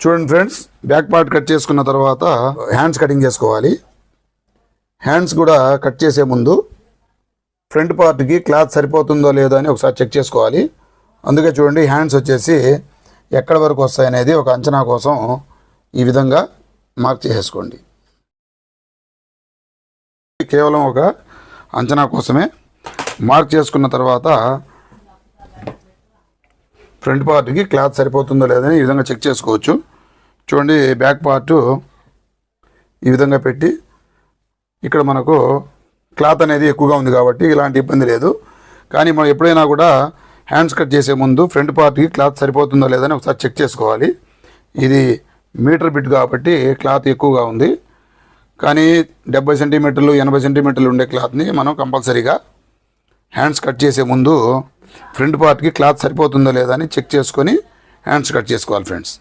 చూడండి friends, back part cut చేసుకున్న తర్వాత హ్యాండ్స్ కటింగ్ చేసుకోవాలి. హ్యాండ్స్ కూడా కట్ చేసే ముందు ఫ్రంట్ పార్ట్కి క్లాత్ సరిపోతుందో లేదో అని ఒకసారి చెక్ చేసుకోవాలి. అందుకే చూడండి, హ్యాండ్స్ వచ్చేసి ఎక్కడి వరకు వస్తాయనేది ఒక అంచనా కోసం ఈ విధంగా మార్క్ చేసేసుకోండి. కేవలం ఒక అంచనా కోసమే. మార్క్ చేసుకున్న తర్వాత ఫ్రంట్ పార్ట్కి క్లాత్ సరిపోతుందో లేదని ఈ విధంగా చెక్ చేసుకోవచ్చు. చూడండి, బ్యాక్ పార్టు ఈ విధంగా పెట్టి ఇక్కడ మనకు క్లాత్ అనేది ఎక్కువగా ఉంది కాబట్టి ఇలాంటి ఇబ్బంది లేదు. కానీ మనం ఎప్పుడైనా కూడా హ్యాండ్స్ కట్ చేసే ముందు ఫ్రంట్ పార్ట్కి క్లాత్ సరిపోతుందో లేదని ఒకసారి చెక్ చేసుకోవాలి. ఇది మీటర్ బిట్ కాబట్టి క్లాత్ ఎక్కువగా ఉంది. కానీ 70 సెంటీమీటర్లు 80 సెంటీమీటర్లు ఉండే క్లాత్ని మనం కంపల్సరీగా హ్యాండ్స్ కట్ చేసే ముందు ఫ్రంట్ పార్ట్కి క్లాత్ సరిపోతుందో లేదని చెక్ చేసుకొని హ్యాండ్స్ కట్ చేసుకోవాలి ఫ్రెండ్స్.